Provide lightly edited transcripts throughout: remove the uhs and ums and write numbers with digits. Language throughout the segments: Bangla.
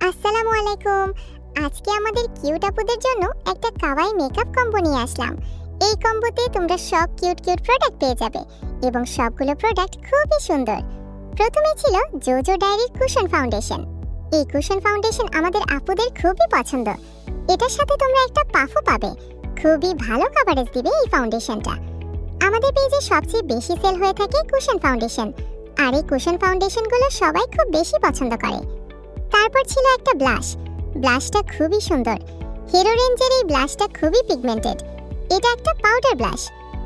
আসসালামু আলাইকুম। আজকে আমাদের কিউট আপুদের জন্য একটা কাওয়াই মেকআপ কম্বো নিয়ে আসলাম। এই কম্বোতে তোমরা সব কিউট কিউট প্রোডাক্ট পেয়ে যাবে এবং সবগুলো প্রোডাক্ট খুবই সুন্দর। প্রথমে ছিল জোজো ডায়েরির কুশন ফাউন্ডেশন। এই কুশন ফাউন্ডেশন আমাদের আপুদের খুবই পছন্দ। এটার সাথে তোমরা একটা পাফও পাবে। খুবই ভালো কভারেজ দিবে এই ফাউন্ডেশনটা। আমাদের পেজে সবচেয়ে বেশি সেল হয়ে থাকে কুশন ফাউন্ডেশন, আর এই কুশন ফাউন্ডেশনগুলো সবাই খুব বেশি পছন্দ করে। তারপর ছিল একটা ব্লাশটা খুবই সুন্দর। হিরো রেঞ্জের এই ব্লাশটা খুবই পিগমেন্টেড। এটা একটা পাউডার ব্লাশ,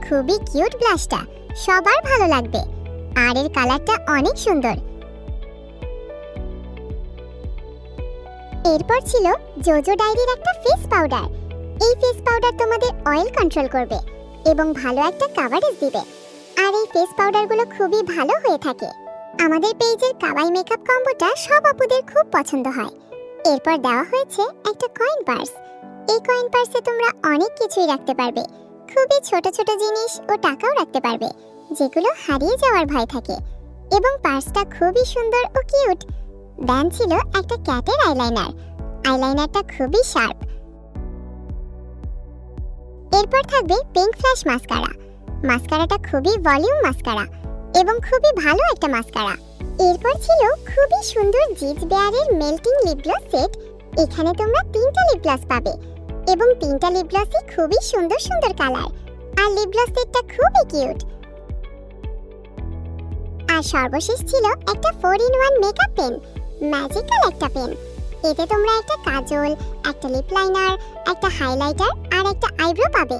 খুবই কিউট ব্লাশটা, সবার ভালো লাগবে। আর এর কালারটা অনেক সুন্দর। এরপর ছিল জোজো ডায়েরির একটা ফেস পাউডার। এই ফেস পাউডার তোমাদের অয়েল কন্ট্রোল করবে এবং ভালো একটা কভারেজ দিবে। আর এই ফেস পাউডারগুলো খুবই ভালো হয়ে থাকে। আমাদের পেজের কাওয়াই মেকআপ কম্বোটা সব আপুদের খুব পছন্দ হয়। এরপর দেওয়া হয়েছে একটা কয়েন পার্স। এই কয়েন পার্সে তোমরা অনেক কিছুই রাখতে পারবে। খুবই ছোট ছোট জিনিস ও টাকাও রাখতে পারবে, যেগুলো হারিয়ে যাওয়ার ভয় থাকে। এবং পার্সটা খুবই সুন্দর ও কিউট। দেন ছিল একটা ক্যাটের আইলাইনারটা খুবই শার্প। এরপর থাকবে পিঙ্ক ফ্ল্যাশ মাস্কারাটা খুবই ভলিউম মাস্কারা এবং খুবই ভালো একটা মাস্কারা। এরপর ছিল খুবই সুন্দর জিজ বেয়ারের মেল্টিং লিপ গ্লস সেট। এখানে তোমরা 3টা লিপ গ্লস পাবে এবং 3টা লিপ গ্লসই খুবই সুন্দর সুন্দর কালার। আর লিপ গ্লস সেটটা খুবই কিউট। আর সর্বশেষ ছিল একটা 4-in-1 মেকআপ পেন, ম্যাজিক্যাল একটা পেন। এতে তোমরা একটা কাজল, একটা লিপ লাইনার, একটা হাইলাইটার আর একটা আইব্রো পাবে।